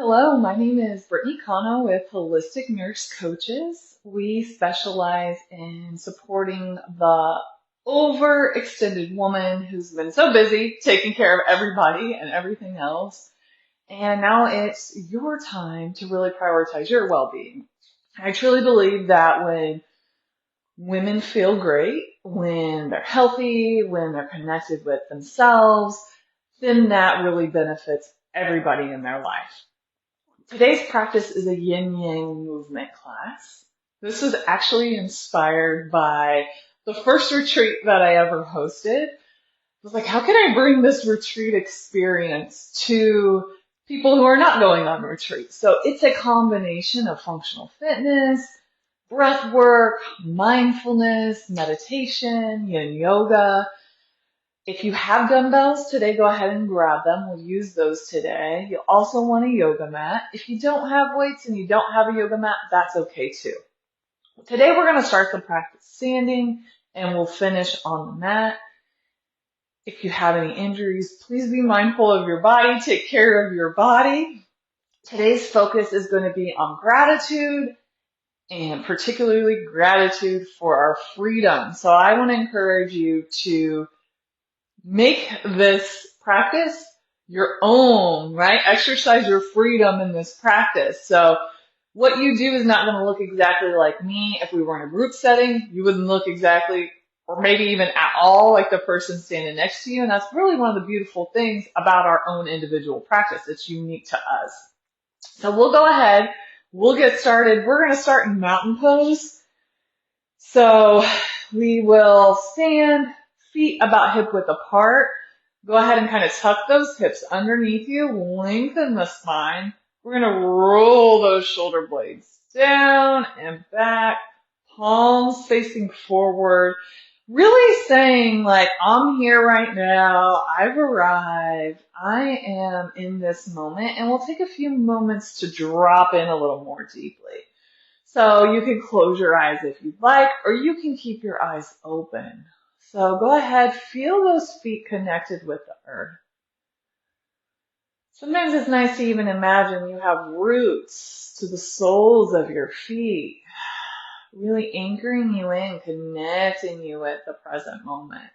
Hello, my name is Brittany Cano with Holistic Nurse Coaches. We specialize in supporting the overextended woman who's been so busy taking care of everybody and everything else. And now it's your time to really prioritize your well-being. I truly believe that when women feel great, when they're healthy, when they're connected with themselves, then that really benefits everybody in their life. Today's practice is a Yin Yang Movement class. This was actually inspired by the first retreat that I ever hosted. I was like, how can I bring this retreat experience to people who are not going on retreat? So it's a combination of functional fitness, breath work, mindfulness, meditation, Yin Yoga. If you have dumbbells today, go ahead and grab them. We'll use those today. You'll also want a yoga mat. If you don't have weights and you don't have a yoga mat, that's okay too. Today we're going to start the practice standing and we'll finish on the mat. If you have any injuries, please be mindful of your body. Take care of your body. Today's focus is going to be on gratitude and particularly gratitude for our freedom. So I want to encourage you to make this practice your own, right? Exercise your freedom in this practice. So what you do is not going to look exactly like me. If we were in a group setting, you wouldn't look exactly, or maybe even at all, like the person standing next to you. And that's really one of the beautiful things about our own individual practice. It's unique to us. So we'll go ahead. We'll get started. We're going to start in mountain pose. So we will stand, feet about hip width apart. Go ahead and kind of tuck those hips underneath you. Lengthen the spine. We're going to roll those shoulder blades down and back. Palms facing forward. Really saying like, I'm here right now. I've arrived. I am in this moment. And we'll take a few moments to drop in a little more deeply. So you can close your eyes if you'd like, or you can keep your eyes open. So go ahead, feel those feet connected with the earth. Sometimes it's nice to even imagine you have roots to the soles of your feet, really anchoring you in, connecting you with the present moment.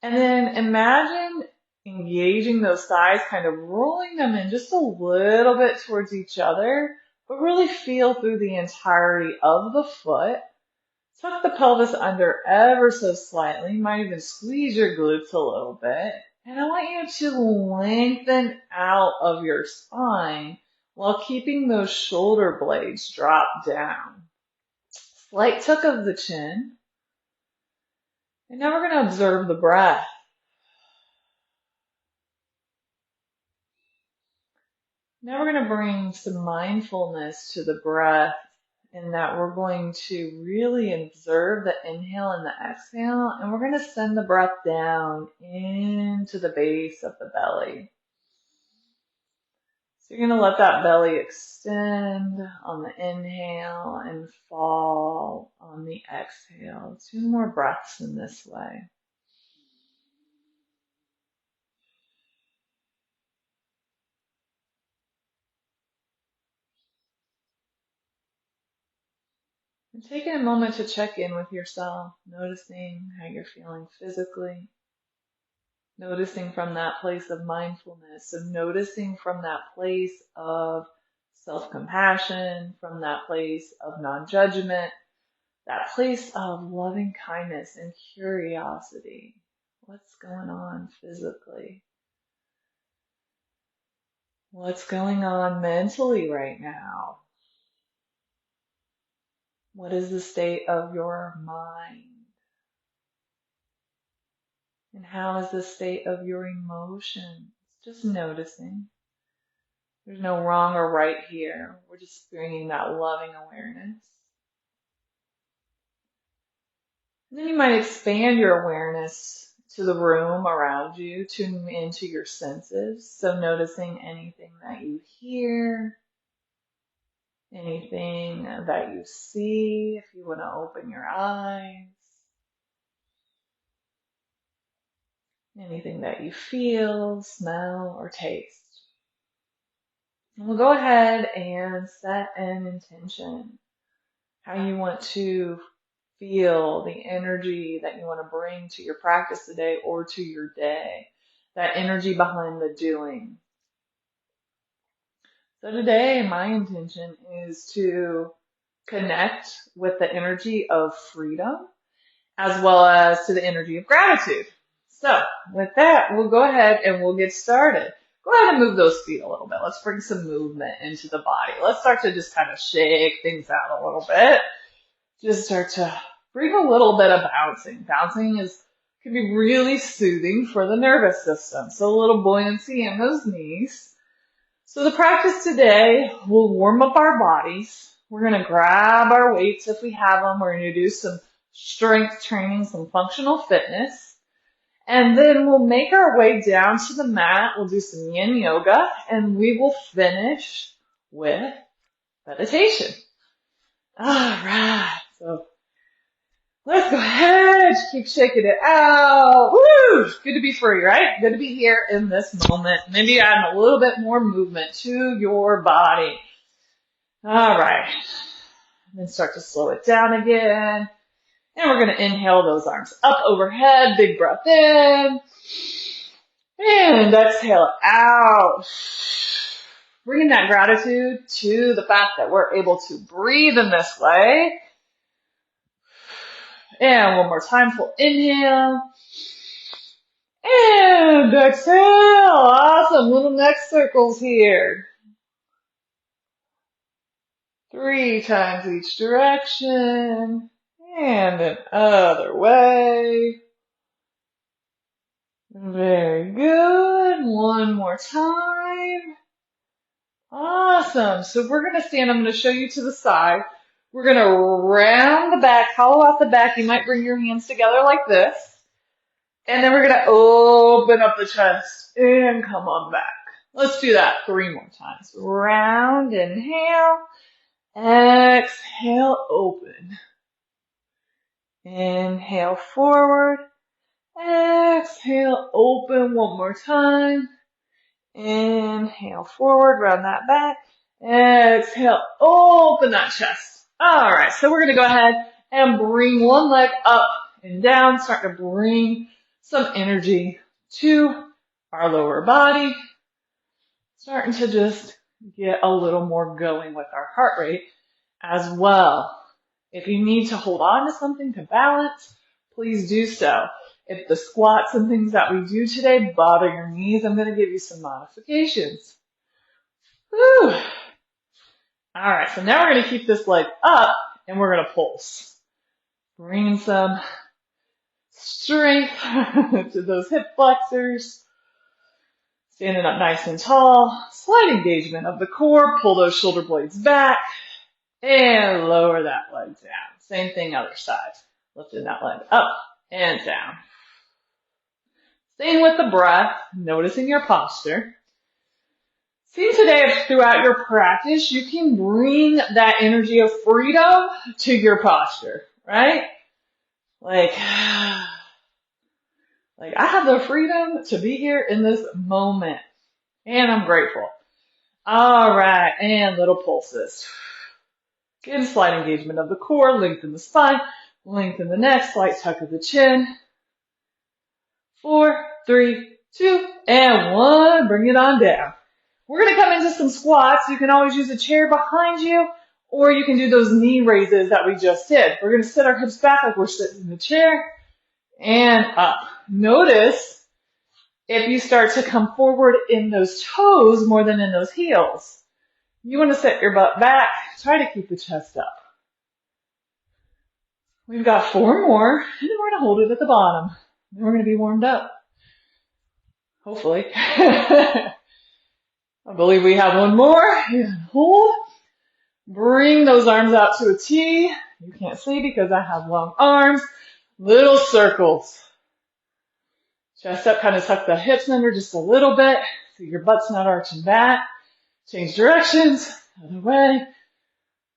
And then imagine engaging those thighs, kind of rolling them in just a little bit towards each other, but really feel through the entirety of the foot. Tuck the pelvis under ever so slightly. You might even squeeze your glutes a little bit. And I want you to lengthen out of your spine while keeping those shoulder blades drop down. Slight tuck of the chin. And now we're going to observe the breath. Now we're going to bring some mindfulness to the breath in that we're going to really observe the inhale and the exhale, and we're going to send the breath down into the base of the belly. So you're going to let that belly extend on the inhale and fall on the exhale. 2 more breaths in this way. And taking a moment to check in with yourself, noticing how you're feeling physically, noticing from that place of mindfulness, so noticing from that place of self-compassion, from that place of non-judgment, that place of loving kindness and curiosity. What's going on physically? What's going on mentally right now? What is the state of your mind? And how is the state of your emotions? Just noticing. There's no wrong or right here. We're just bringing that loving awareness. And then you might expand your awareness to the room around you, tune into your senses. So noticing anything that you hear, anything that you see, if you want to open your eyes, anything that you feel, smell, or taste. And we'll go ahead and set an intention. How you want to feel, the energy that you want to bring to your practice today or to your day. That energy behind the doing. So today, my intention is to connect with the energy of freedom as well as to the energy of gratitude. So with that, we'll go ahead and we'll get started. Go ahead and move those feet a little bit. Let's bring some movement into the body. Let's start to just kind of shake things out a little bit. Just start to bring a little bit of bouncing. Bouncing can be really soothing for the nervous system. So a little buoyancy in those knees. So the practice today, we'll warm up our bodies. We're going to grab our weights if we have them. We're going to do some strength training, some functional fitness. And then we'll make our way down to the mat. We'll do some Yin Yoga, and we will finish with meditation. All right. So let's go ahead. Keep shaking it out. Woo! Good to be free, right? Good to be here in this moment. Maybe add a little bit more movement to your body. All right. Then start to slow it down again. And we're going to inhale those arms up overhead. Big breath in. And exhale out. Bringing that gratitude to the fact that we're able to breathe in this way. And one more time, full inhale. And exhale. Awesome. Little neck circles here. 3 times each direction. And the other way. Very good. One more time. Awesome. So we're going to stand. I'm going to show you to the side. We're going to round the back, hollow out the back. You might bring your hands together like this. And then we're going to open up the chest and come on back. Let's do that 3 more times. Round, inhale. Exhale, open. Inhale forward. Exhale, open. One more time. Inhale forward, round that back. Exhale, open that chest. All right, so we're going to go ahead and bring one leg up and down. Start to bring some energy to our lower body. Starting to just get a little more going with our heart rate as well. If you need to hold on to something to balance, please do so. If the squats and things that we do today bother your knees, I'm going to give you some modifications. Whew. All right, so now we're going to keep this leg up and we're going to pulse. Bringing some strength to those hip flexors. Standing up nice and tall. Slight engagement of the core. Pull those shoulder blades back and lower that leg down. Same thing other side. Lifting that leg up and down. Staying with the breath, noticing your posture. See today, throughout your practice, you can bring that energy of freedom to your posture, right? Like I have the freedom to be here in this moment, and I'm grateful. All right, and little pulses. Again, slight engagement of the core, lengthen the spine, lengthen the neck, slight tuck of the chin. 4, 3, 2, and 1. Bring it on down. We're going to come into some squats. You can always use a chair behind you, or you can do those knee raises that we just did. We're going to sit our hips back like we're sitting in the chair, and up. Notice if you start to come forward in those toes more than in those heels. You want to set your butt back. Try to keep the chest up. We've got 4 more, and we're going to hold it at the bottom. Then we're going to be warmed up. Hopefully. I believe we have 1 more. And hold. Bring those arms out to a T. You can't see because I have long arms. Little circles. Chest up, kind of tuck the hips under just a little bit so your butt's not arching back. Change directions. Other way.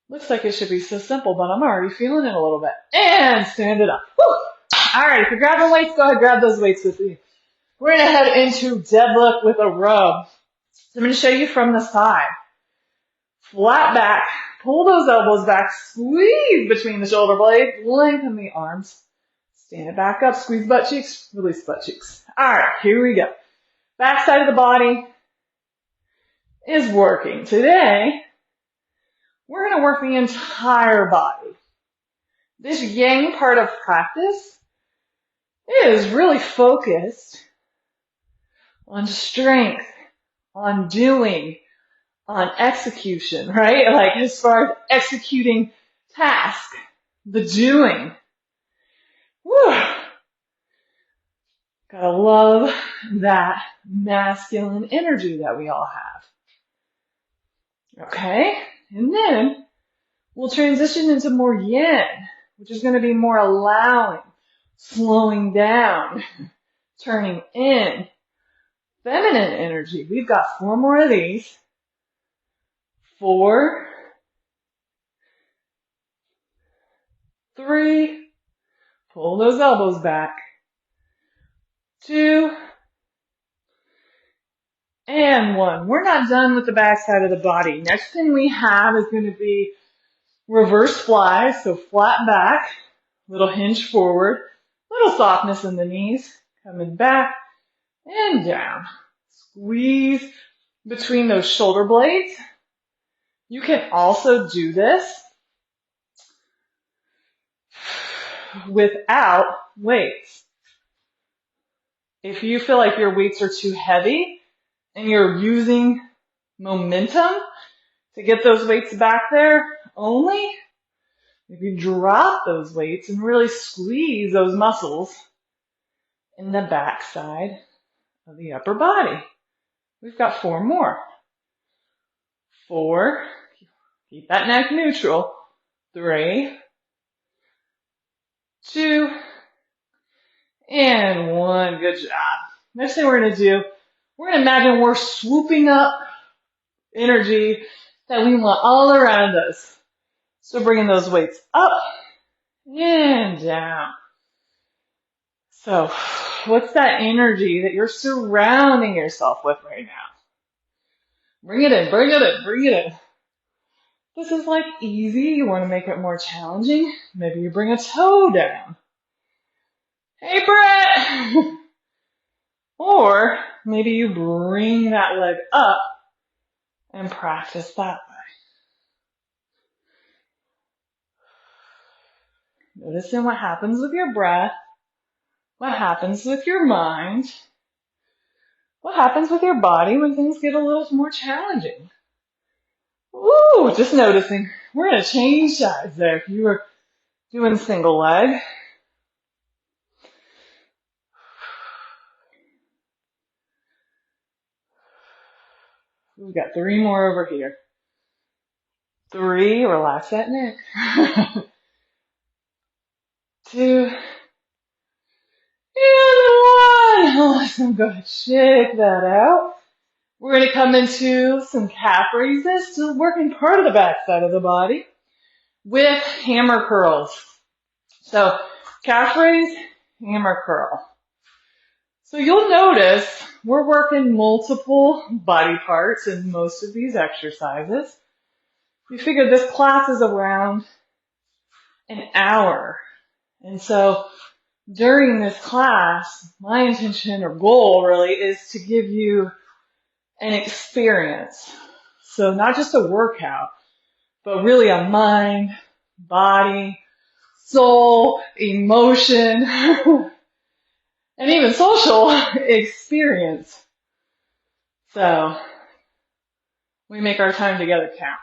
Looks like it should be so simple, but I'm already feeling it a little bit. And stand it up. Woo! All right, if you're grabbing weights, go ahead, grab those weights with you. We're going to head into deadlift with a rub. So I'm going to show you from the side. Flat back. Pull those elbows back. Squeeze between the shoulder blades. Lengthen the arms. Stand it back up. Squeeze butt cheeks. Release butt cheeks. All right, here we go. Back side of the body is working. Today, we're going to work the entire body. This yang part of practice is really focused on strength, on doing, on execution, right? Like as far as executing task, the doing. Woo! Gotta love that masculine energy that we all have. Okay? And then we'll transition into more yin, which is going to be more allowing, slowing down, turning in. Feminine energy. We've got 4 more of these. 4, 3, pull those elbows back. 2, and 1. We're not done with the back side of the body. Next thing we have is going to be reverse fly. So flat back, little hinge forward, little softness in the knees, coming back and down. Squeeze between those shoulder blades. You can also do this without weights. If you feel like your weights are too heavy and you're using momentum to get those weights back there only, if you drop those weights and really squeeze those muscles in the back side of the upper body. We've got 4 more. 4, keep that neck neutral. 3, 2, and 1. Good job. Next thing we're going to do, we're going to imagine we're swooping up energy that we want all around us. So bringing those weights up and down. So what's that energy that you're surrounding yourself with right now? Bring it in, bring it in, bring it in. This is like easy. You want to make it more challenging. Maybe you bring a toe down. Hey, Brett! Or maybe you bring that leg up and practice that way. Noticing what happens with your breath, what happens with your mind, what happens with your body when things get a little more challenging. Ooh, just noticing. We're going to change sides there. If you were doing single leg, we've got 3 more over here. 3, relax that neck. 2, and 1. Awesome, go ahead, shake that out. We're going to come into some calf raises, still working part of the back side of the body with hammer curls. So calf raise, hammer curl. So you'll notice we're working multiple body parts in most of these exercises. We figure this class is around an hour. And so during this class, my intention or goal really is to give you an experience. So not just a workout, but really a mind, body, soul, emotion, and even social experience. So we make our time together count.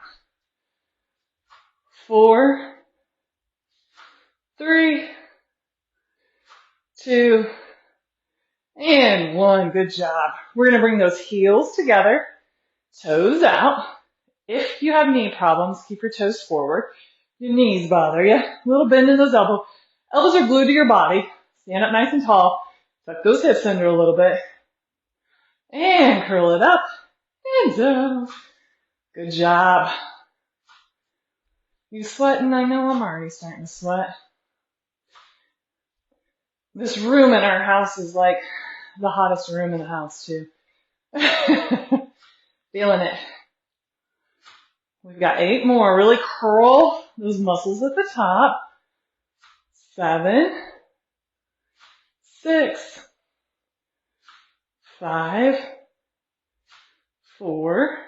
4, 3, 2, and 1. Good job. We're going to bring those heels together, toes out. If you have knee problems, keep your toes forward. Your knees bother you. A little bend in those elbows. Elbows are glued to your body. Stand up nice and tall. Tuck those hips under a little bit. And curl it up and down. Good job. You sweating? I know I'm already starting to sweat. This room in our house is like the hottest room in the house too. Feeling it. We've got 8 more. Really curl those muscles at the top. 7, 6, 5, 4,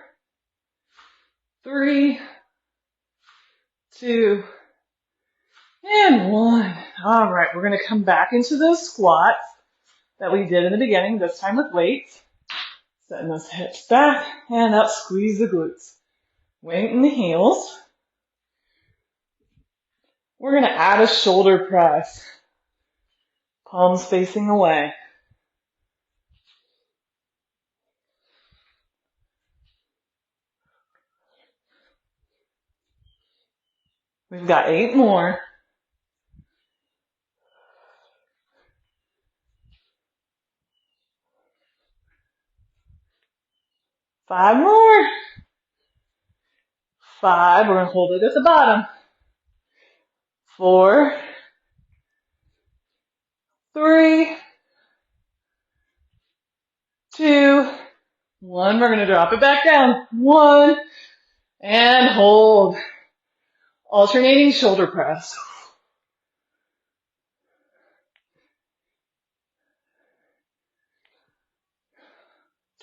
3, 2, and 1. All right, we're going to come back into those squats that we did in the beginning, this time with weights. Setting those hips back and up, squeeze the glutes. Weight in the heels. We're going to add a shoulder press. Palms facing away. We've got 8 more. 5 more. 5. We're going to hold it at the bottom. 4, 3, 2, 1. We're going to drop it back down. 1. And hold. Alternating shoulder press.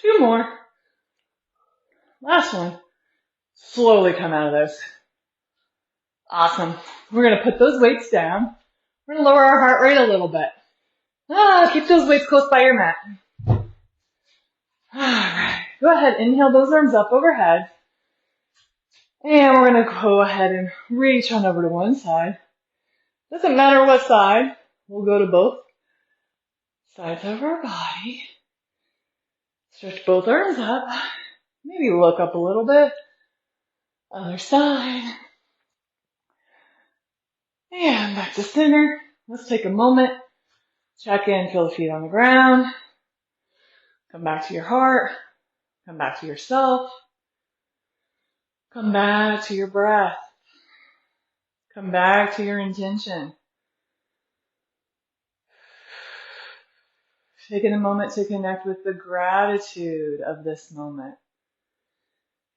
2 more. Last one. Slowly come out of this. Awesome. We're going to put those weights down. We're going to lower our heart rate a little bit. Keep those weights close by your mat. Alright. Go ahead, inhale those arms up overhead. And we're going to go ahead and reach on over to one side. Doesn't matter what side. We'll go to both sides of our body. Stretch both arms up. Maybe look up a little bit. Other side. And back to center. Let's take a moment. Check in, feel the feet on the ground. Come back to your heart. Come back to yourself. Come back to your breath. Come back to your intention. Taking a moment to connect with the gratitude of this moment.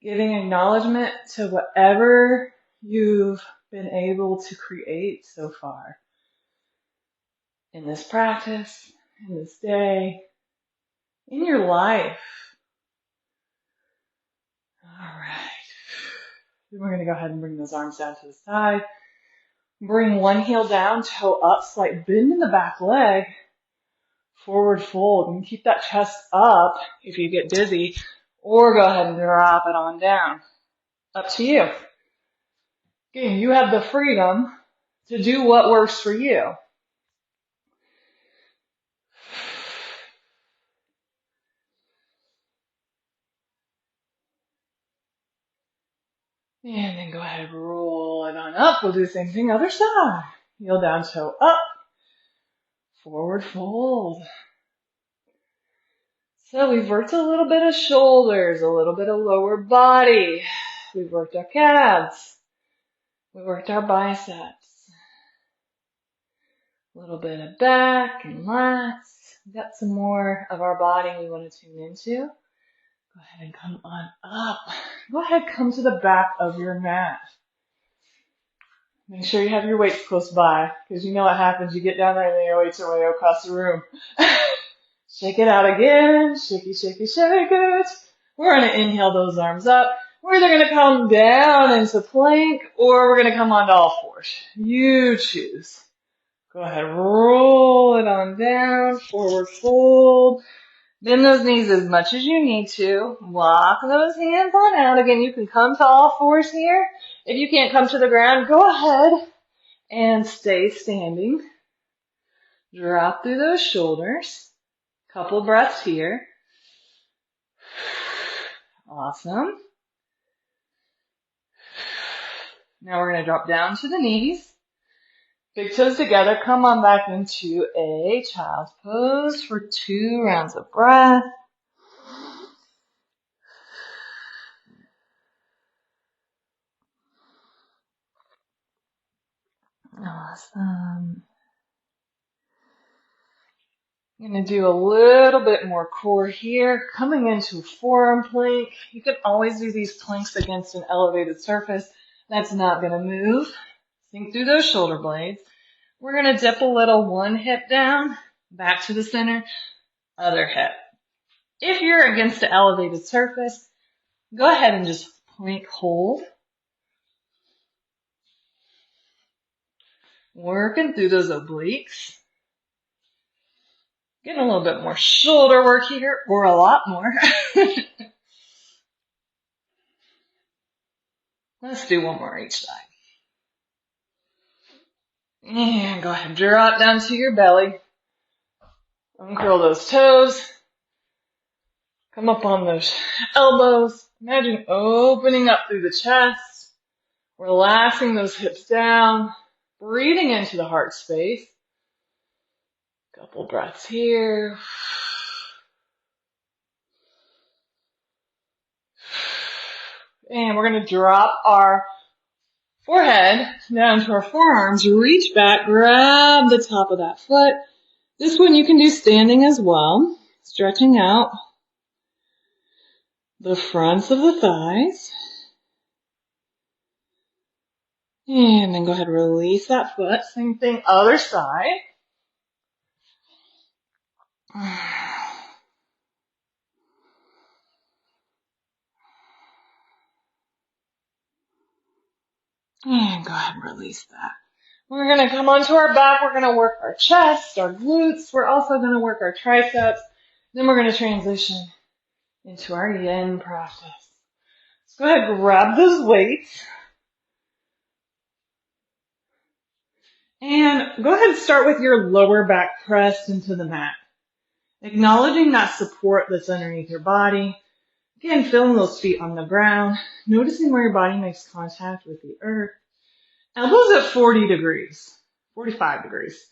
Giving acknowledgement to whatever you've been able to create so far. In this practice, in this day, in your life. Alright. Then we're going to go ahead and bring those arms down to the side. Bring one heel down, toe up, slight bend in the back leg. Forward fold. And keep that chest up if you get dizzy. Or go ahead and drop it on down. Up to you. Again, you have the freedom to do what works for you. And then go ahead and roll it on up. We'll do the same thing other side. Heel down, toe up. Forward fold. So we've worked a little bit of shoulders, a little bit of lower body. We've worked our calves. We worked our biceps. A little bit of back and lats. We've got some more of our body we want to tune into. Go ahead and come on up. Go ahead, come to the back of your mat. Make sure you have your weights close by, because you know what happens. You get down there and then your weights are way across the room. Shake it out again. Shaky, shaky, shake it. We're going to inhale those arms up. We're either going to come down into plank, or we're going to come onto all fours. You choose. Go ahead, roll it on down, forward fold. Bend those knees as much as you need to. Walk those hands on out. Again, you can come to all fours here. If you can't come to the ground, go ahead and stay standing. Drop through those shoulders. Couple breaths here. Awesome. Now we're going to drop down to the knees. Big toes together. Come on back into a child's pose for 2 rounds of breath. Awesome. I'm going to do a little bit more core here, coming into a forearm plank. You can always do these planks against an elevated surface. That's not going to move. Sink through those shoulder blades. We're going to dip a little, one hip down, back to the center, other hip. If you're against an elevated surface, go ahead and just plank hold. Working through those obliques. Getting a little bit more shoulder work here, or a lot more. Let's do one more each side. And go ahead and drop down to your belly. Uncurl those toes. Come up on those elbows. Imagine opening up through the chest. Relaxing those hips down. Breathing into the heart space. Couple breaths here. And we're going to drop our forehead down to our forearms. Reach back, grab the top of that foot. This one you can do standing as well. Stretching out the fronts of the thighs. And then go ahead and release that foot. Same thing, other side. And go ahead and release that. We're going to come onto our back. We're going to work our chest, our glutes. We're also going to work our triceps. Then we're going to transition into our yin practice. So go ahead and grab those weights. And go ahead and start with your lower back pressed into the mat. Acknowledging that support that's underneath your body. Again, feeling those feet on the ground. Noticing where your body makes contact with the earth. Elbows at 40 degrees, 45 degrees.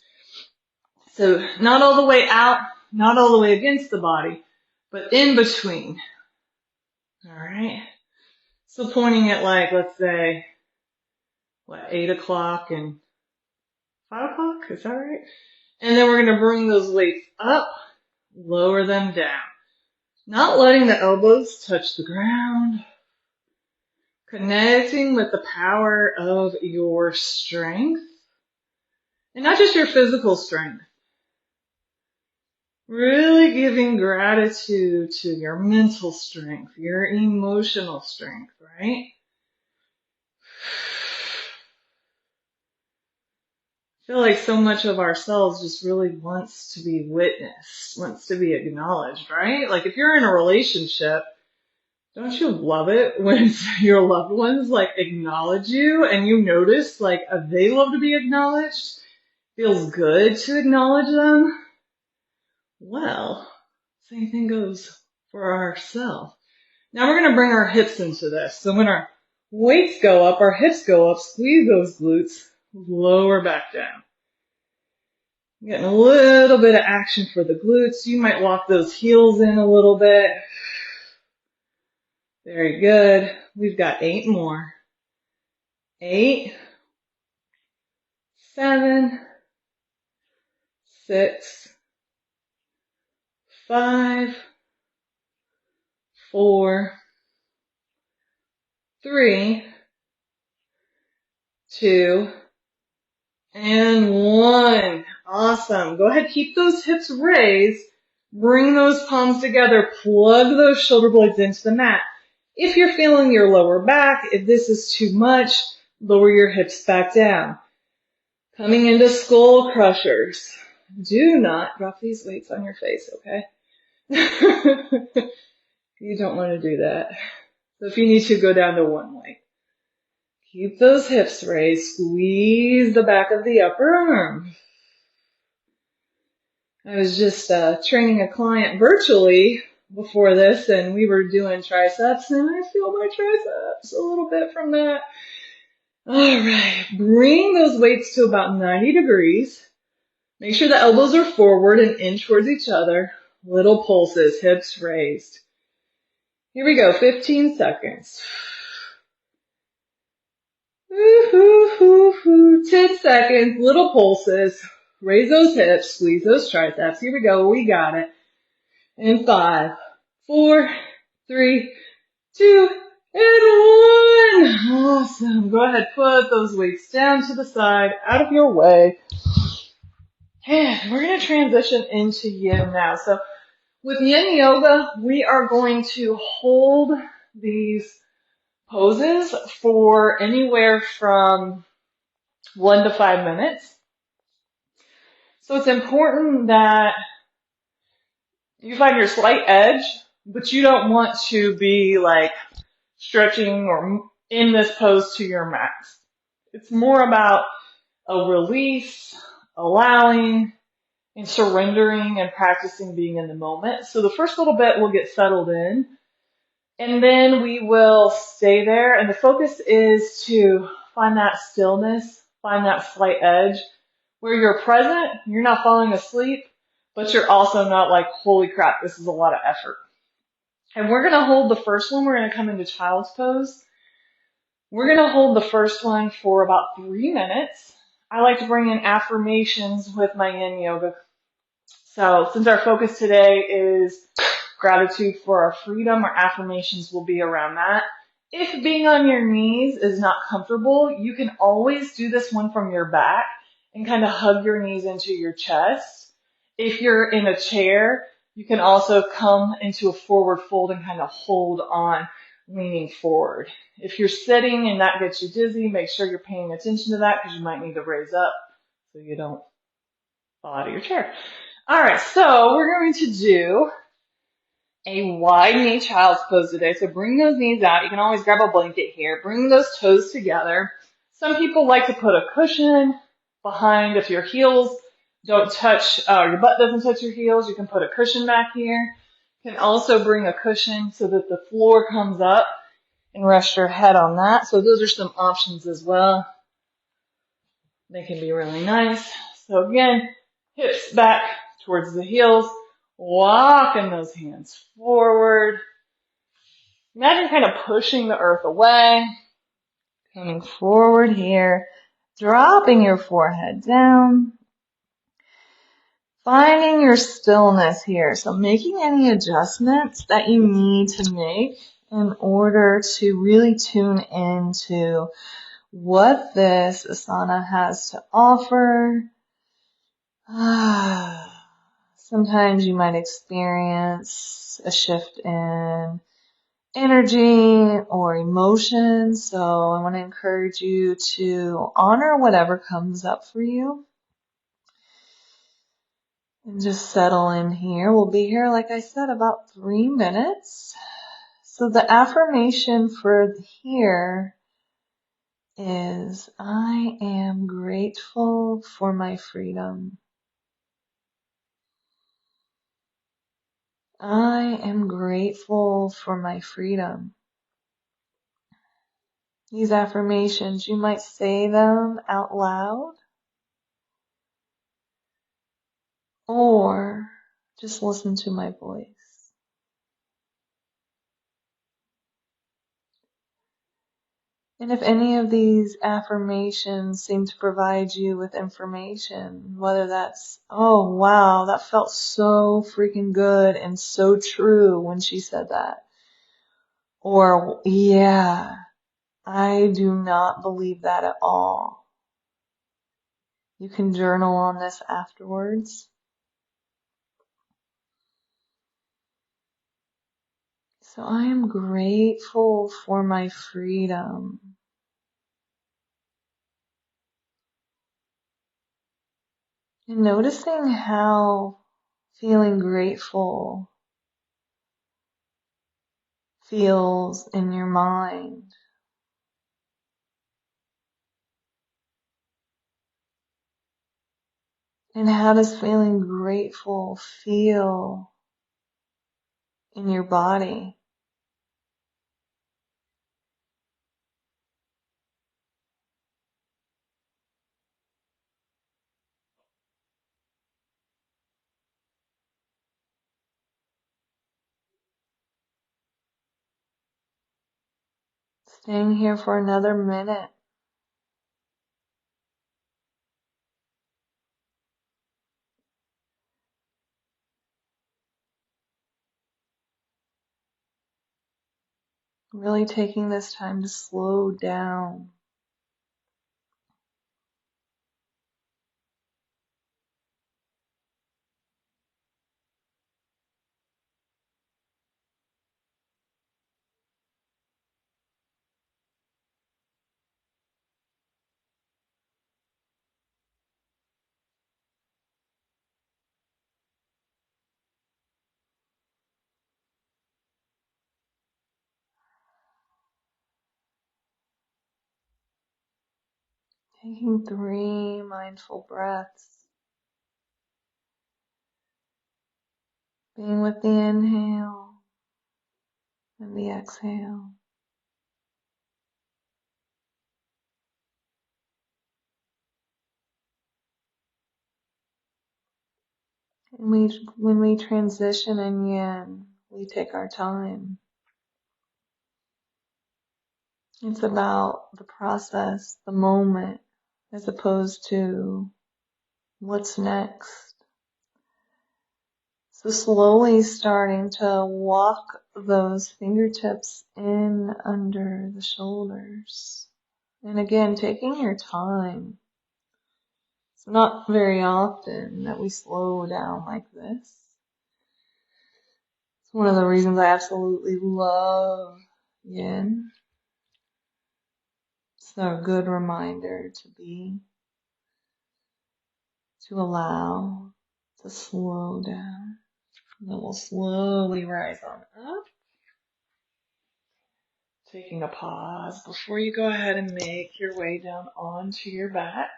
So not all the way out, not all the way against the body, but in between. All right. So pointing at like, let's say, 8 o'clock and 5 o'clock? Is that right? And then we're going to bring those weights up, lower them down. Not letting the elbows touch the ground. Connecting with the power of your strength. And not just your physical strength. Really giving gratitude to your mental strength, your emotional strength, right? I feel like so much of ourselves just really wants to be witnessed, wants to be acknowledged, right? Like if you're in a relationship, don't you love it when your loved ones like acknowledge you and you notice like they love to be acknowledged? Feels good to acknowledge them? Well, same thing goes for ourselves. Now we're going to bring our hips into this. So when our weights go up, our hips go up, squeeze those glutes, lower back down. Getting a little bit of action for the glutes. You might walk those heels in a little bit. Very good. We've got 8 more. 8, 7, 6, 5, 4, 3, 2, and 1. Awesome. Go ahead, keep those hips raised. Bring those palms together. Plug those shoulder blades into the mat. If you're feeling your lower back, if this is too much, lower your hips back down. Coming into skull crushers. Do not drop these weights on your face, okay? You don't want to do that. So if you need to, go down to 1 weight. Keep those hips raised. Squeeze the back of the upper arm. I was just training a client virtually before this, and we were doing triceps, and I feel my triceps a little bit from that. All right, bring those weights to about 90 degrees. Make sure the elbows are forward and in towards each other. Little pulses, hips raised. Here we go, 15 seconds. 10 seconds, little pulses. Raise those hips, squeeze those triceps. Here we go. We got it. In 5, 4, 3, 2, and 1. Awesome. Go ahead, put those weights down to the side, out of your way. And we're going to transition into Yin now. So with Yin Yoga, we are going to hold these poses for anywhere from 1 to 5 minutes. So it's important that you find your slight edge, but you don't want to be like stretching or in this pose to your max. It's more about a release, allowing, and surrendering and practicing being in the moment. So the first little bit we'll get settled in, and then we will stay there. And the focus is to find that stillness, find that slight edge where you're present, you're not falling asleep, but you're also not like, holy crap, this is a lot of effort. And we're going to hold the first one. We're going to come into child's pose. We're going to hold the first one for about 3 minutes. I like to bring in affirmations with my Yin Yoga. So since our focus today is gratitude for our freedom, our affirmations will be around that. If being on your knees is not comfortable, you can always do this one from your back and kind of hug your knees into your chest. If you're in a chair, you can also come into a forward fold and kind of hold on, leaning forward. If you're sitting and that gets you dizzy, make sure you're paying attention to that because you might need to raise up so you don't fall out of your chair. All right, so we're going to do a wide knee child's pose today. So bring those knees out. You can always grab a blanket here. Bring those toes together. Some people like to put a cushion behind. If your heels don't touch, your butt doesn't touch your heels, you can put a cushion back here. You can also bring a cushion so that the floor comes up and rest your head on that. So those are some options as well. They can be really nice. So again, hips back towards the heels, walking those hands forward. Imagine kind of pushing the earth away, coming forward here, dropping your forehead down, finding your stillness here. So making any adjustments that you need to make in order to really tune into what this asana has to offer. Sometimes you might experience a shift in energy or emotion. So I want to encourage you to honor whatever comes up for you and just settle in here. We'll be here, like I said, about 3 minutes. So the affirmation for here is, I am grateful for my freedom. I am grateful for my freedom. These affirmations, you might say them out loud or just listen to my voice. And if any of these affirmations seem to provide you with information, whether that's, oh wow, that felt so freaking good and so true when she said that. Or, yeah, I do not believe that at all. You can journal on this afterwards. So I am grateful for my freedom. And noticing how feeling grateful feels in your mind. And how does feeling grateful feel in your body? Staying here for another minute. Really taking this time to slow down. Taking 3 mindful breaths. Being with the inhale and the exhale. And when we transition in Yin, we take our time. It's about the process, the moment, as opposed to what's next. So slowly starting to walk those fingertips in under the shoulders. And again, taking your time. It's not very often that we slow down like this. It's one of the reasons I absolutely love Yin. It's a good reminder to allow, to slow down. And then we'll slowly rise on up. Taking a pause before you go ahead and make your way down onto your back.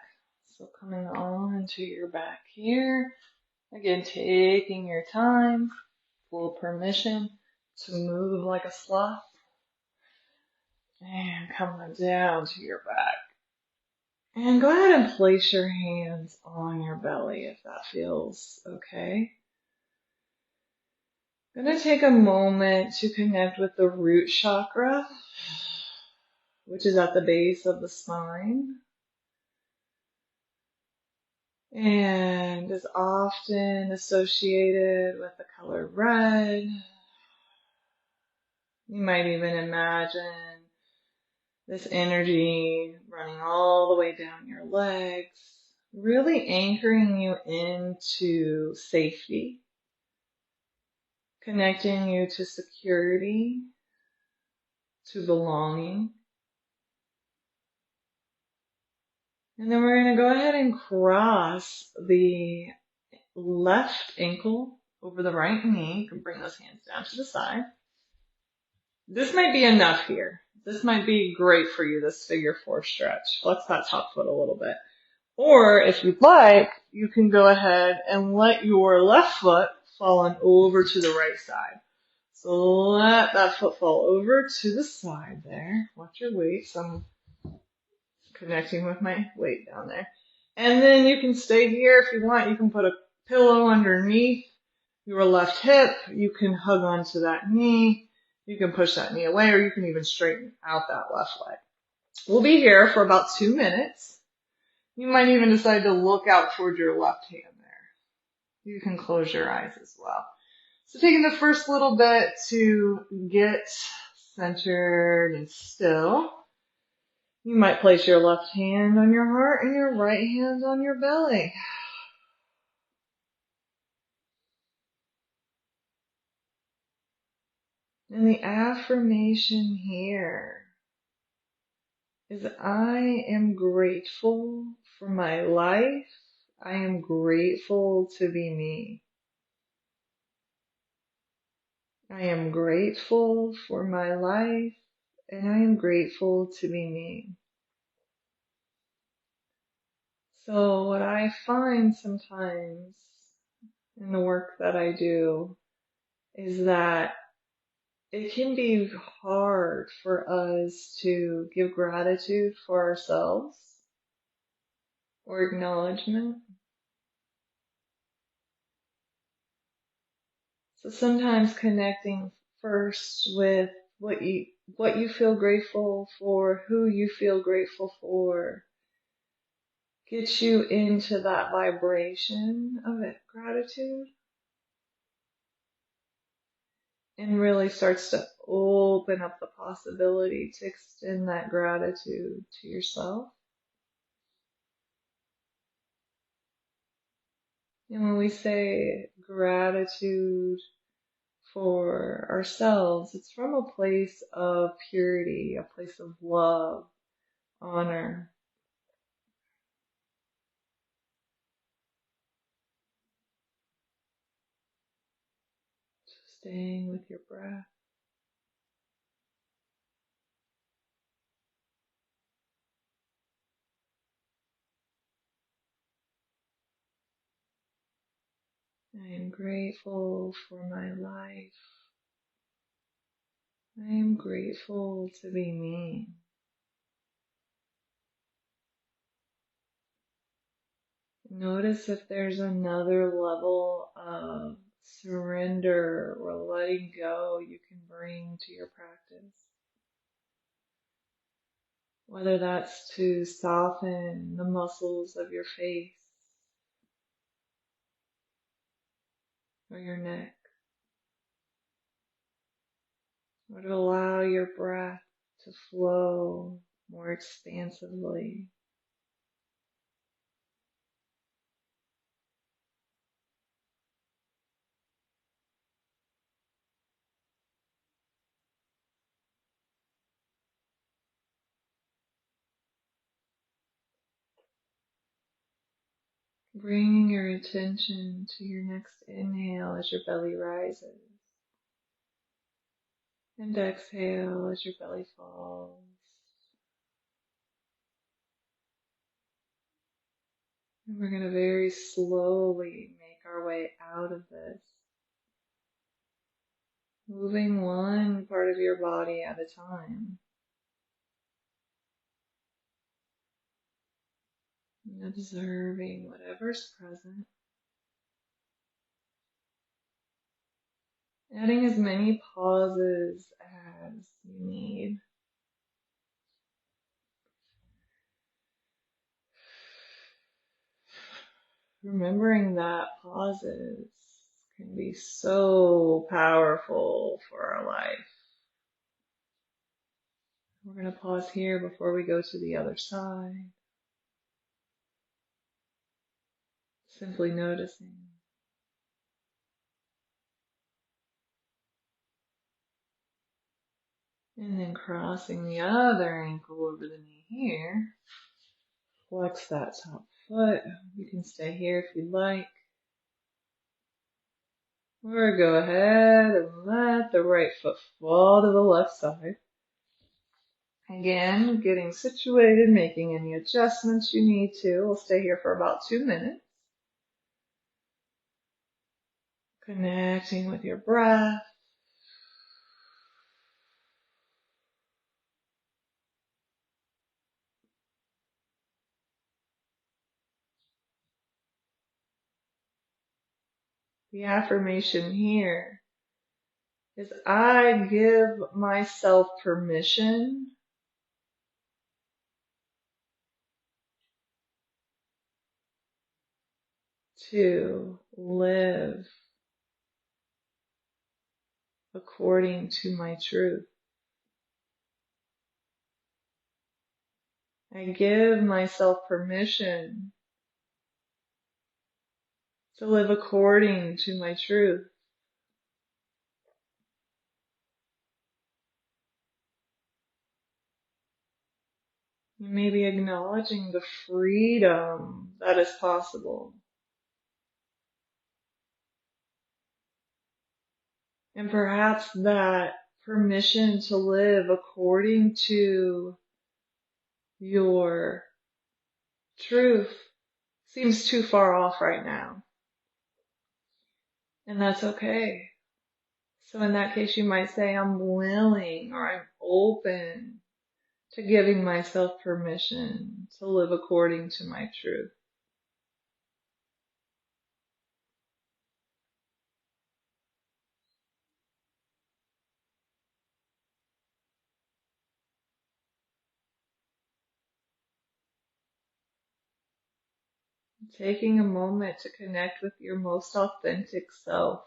So coming on to your back here. Again, taking your time, full permission to move like a sloth. And coming down to your back. And go ahead and place your hands on your belly if that feels okay. I'm going to take a moment to connect with the root chakra, which is at the base of the spine. And is often associated with the color red. You might even imagine this energy running all the way down your legs, really anchoring you into safety, connecting you to security, to belonging. And then we're going to go ahead and cross the left ankle over the right knee. You can bring those hands down to the side. This might be enough here. This might be great for you, this figure 4 stretch. Flex that top foot a little bit. Or if you'd like, you can go ahead and let your left foot fall on over to the right side. So let that foot fall over to the side there. Watch your weight. So I'm connecting with my weight down there. And then you can stay here if you want. You can put a pillow underneath your left hip. You can hug onto that knee. You can push that knee away, or you can even straighten out that left leg. We'll be here for about 2 minutes. You might even decide to look out toward your left hand there. You can close your eyes as well. So taking the first little bit to get centered and still, you might place your left hand on your heart and your right hand on your belly. And the affirmation here is I am grateful for my life. I am grateful to be me. I am grateful for my life, and I am grateful to be me. So what I find sometimes in the work that I do is that it can be hard for us to give gratitude for ourselves or acknowledgement. So sometimes connecting first with what you feel grateful for, who you feel grateful for, gets you into that vibration of gratitude and really starts to open up the possibility to extend that gratitude to yourself. And when we say gratitude for ourselves, it's from a place of purity, a place of love, honor. Staying with your breath. I am grateful for my life. I am grateful to be me. Notice if there's another level of surrender or letting go you can bring to your practice. Whether that's to soften the muscles of your face or your neck, or to allow your breath to flow more expansively. Bringing your attention to your next inhale as your belly rises, and exhale as your belly falls. And we're going to very slowly make our way out of this, moving one part of your body at a time, and observing whatever's present, adding as many pauses as you need. Remembering that pauses can be so powerful for our life. We're going to pause here before we go to the other side. Simply noticing. And then crossing the other ankle over the knee here. Flex that top foot. You can stay here if you'd like. Or go ahead and let the right foot fall to the left side. Again, getting situated, making any adjustments you need to. We'll stay here for about 2 minutes. Connecting with your breath. The affirmation here is I give myself permission to live according to my truth. I give myself permission to live according to my truth. You may be acknowledging the freedom that is possible. And perhaps that permission to live according to your truth seems too far off right now. And that's okay. So in that case, you might say, I'm willing or I'm open to giving myself permission to live according to my truth. Taking a moment to connect with your most authentic self.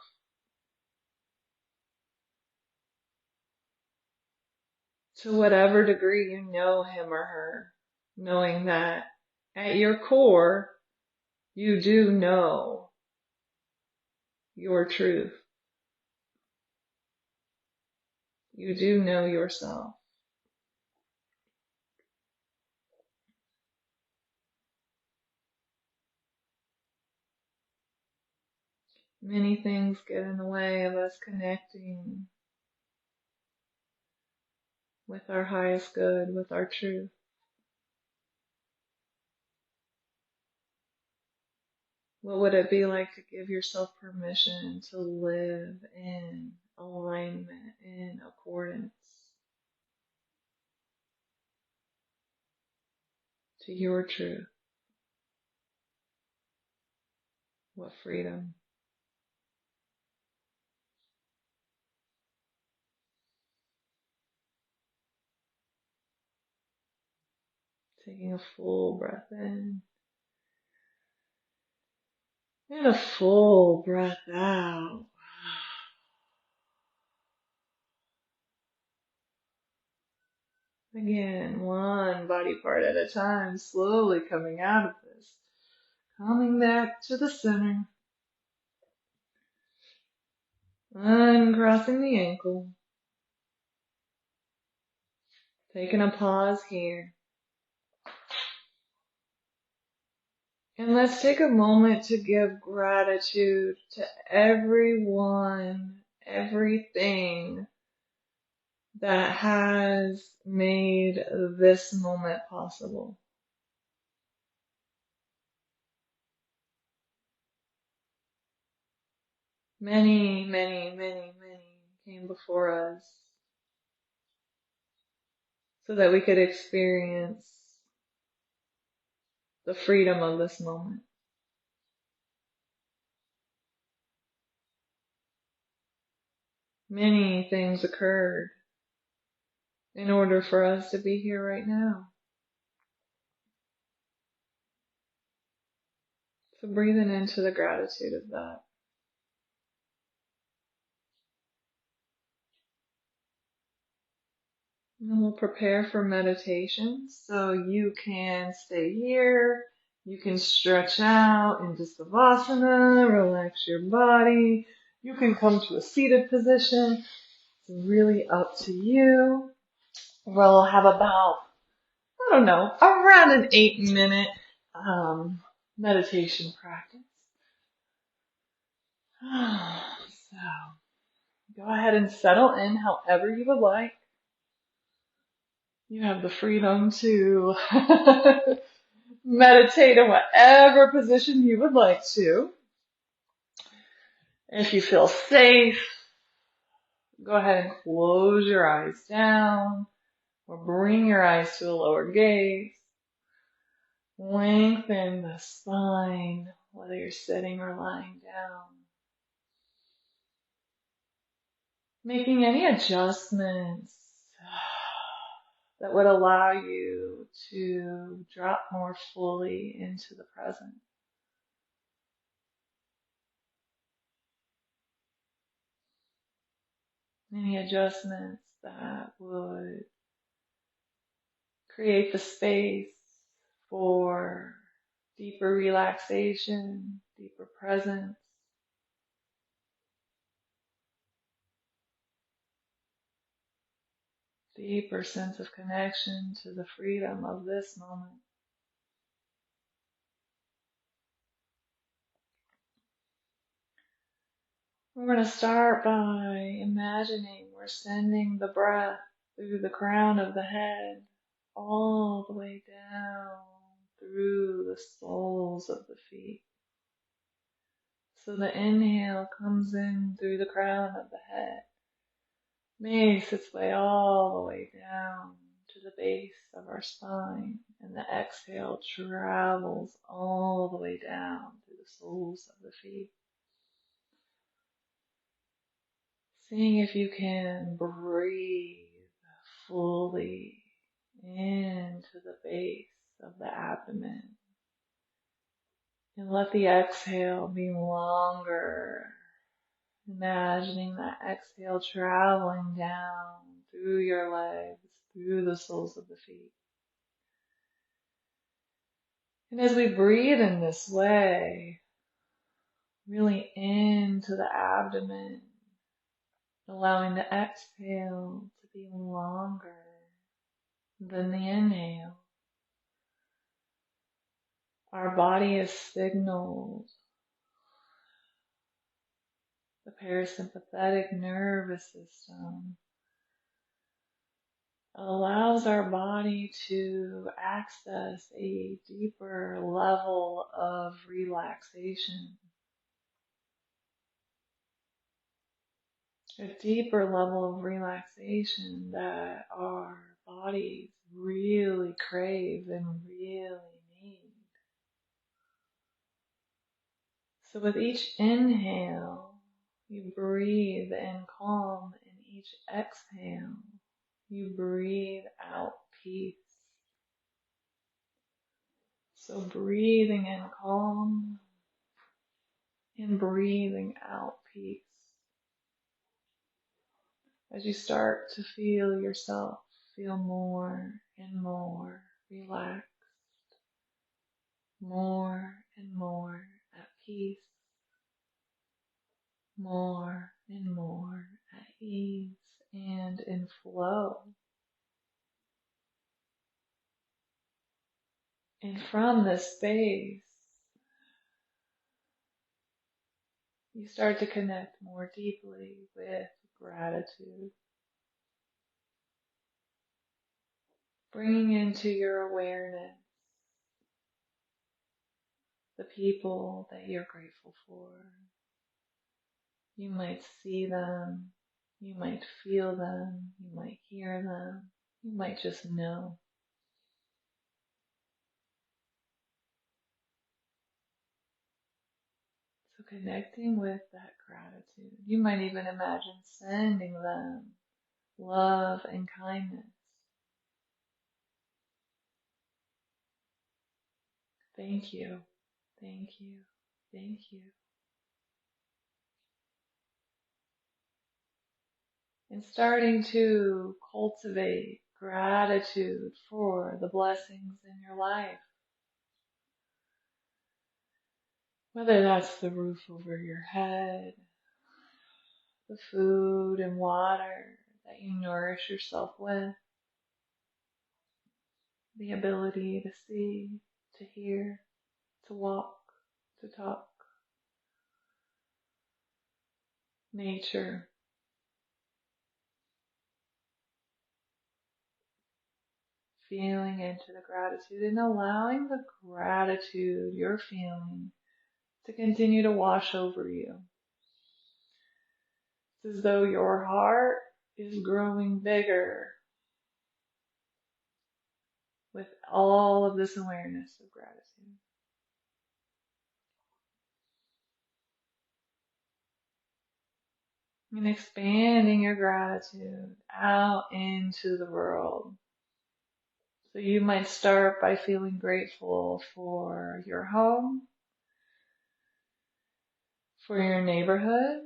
to whatever degree you know him or her, knowing that at your core, you do know your truth. You do know yourself. Many things get in the way of us connecting with our highest good, with our truth. What would it be like to give yourself permission to live in alignment, in accordance to your truth? What freedom. Taking a full breath in and a full breath out. Again, one body part at a time, slowly coming out of this. Coming back to the center. Uncrossing the ankle. Taking a pause here. And let's take a moment to give gratitude to everyone, everything that has made this moment possible. Many, many, many, many came before us so that we could experience the freedom of this moment. Many things occurred in order for us to be here right now. So breathing into the gratitude of that. And we'll prepare for meditation. So you can stay here. You can stretch out into Savasana, relax your body. You can come to a seated position. It's really up to you. We'll have about, around an 8-minute meditation practice. So go ahead and settle in however you would like. You have the freedom to meditate in whatever position you would like to. If you feel safe, go ahead and close your eyes down or bring your eyes to a lower gaze. Lengthen the spine, whether you're sitting or lying down. Making any adjustments that would allow you to drop more fully into the present. Any adjustments that would create the space for deeper relaxation, deeper presence, deeper sense of connection to the freedom of this moment. We're going to start by imagining we're sending the breath through the crown of the head all the way down through the soles of the feet. So the inhale comes in through the crown of the head, makes its way all the way down to the base of our spine, and the exhale travels all the way down through the soles of the feet. Seeing if you can breathe fully into the base of the abdomen. And let the exhale be longer. Imagining that exhale traveling down through your legs, through the soles of the feet. And as we breathe in this way, really into the abdomen, allowing the exhale to be longer than the inhale, our body is signaled. The parasympathetic nervous system allows our body to access a deeper level of relaxation, a deeper level of relaxation that our bodies really crave and really need. So with each inhale, you breathe in calm, and each exhale, you breathe out peace. So breathing in calm and breathing out peace. As you start to feel yourself feel more and more relaxed, more and more at peace, more and more at ease and in flow. And from this space, you start to connect more deeply with gratitude, bringing into your awareness the people that you're grateful for. You might see them, you might feel them, you might hear them, you might just know. So connecting with that gratitude, you might even imagine sending them love and kindness. Thank you, thank you, thank you. And starting to cultivate gratitude for the blessings in your life. Whether that's the roof over your head, the food and water that you nourish yourself with, the ability to see, to hear, to walk, to talk, nature, feeling into the gratitude and allowing the gratitude you're feeling to continue to wash over you. It's as though your heart is growing bigger with all of this awareness of gratitude. And expanding your gratitude out into the world. So you might start by feeling grateful for your home, for your neighborhood,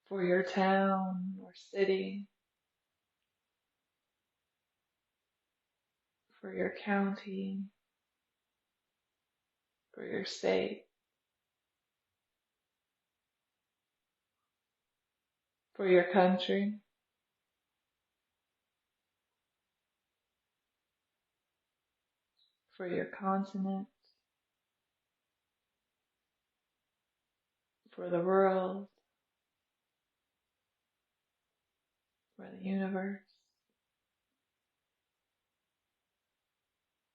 for your town or city, for your county, for your state, for your country, for your continent, for the world, for the universe.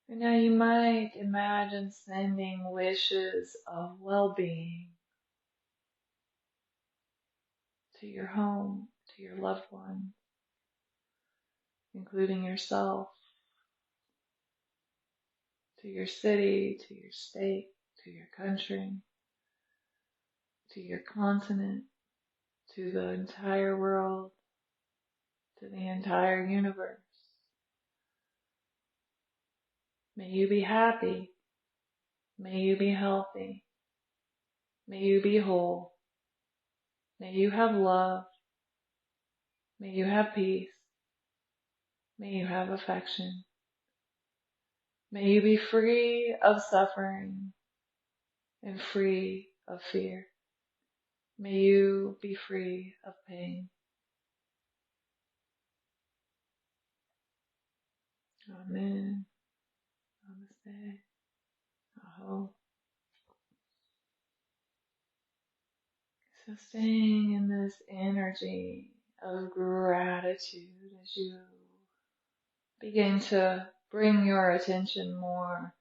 And now you might imagine sending wishes of well-being to your home, to your loved ones, including yourself, to your city, to your state, to your country, to your continent, to the entire world, to the entire universe. May you be happy. May you be healthy. May you be whole. May you have love. May you have peace. May you have affection. May you be free of suffering and free of fear. May you be free of pain. Amen. Namaste. Aho. So staying in this energy of gratitude as you begin to bring your attention more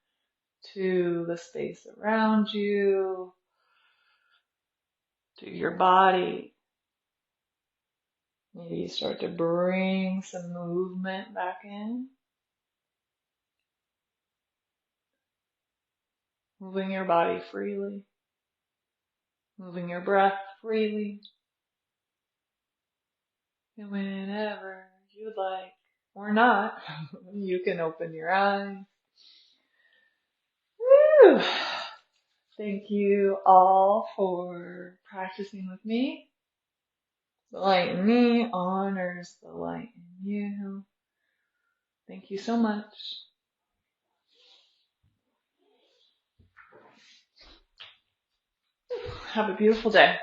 to the space around you, to your body. Maybe you start to bring some movement back in, moving your body freely, moving your breath freely. And whenever you'd like, or not, you can open your eyes. Woo! Thank you all for practicing with me. The light in me honors the light in you. Thank you so much. Have a beautiful day.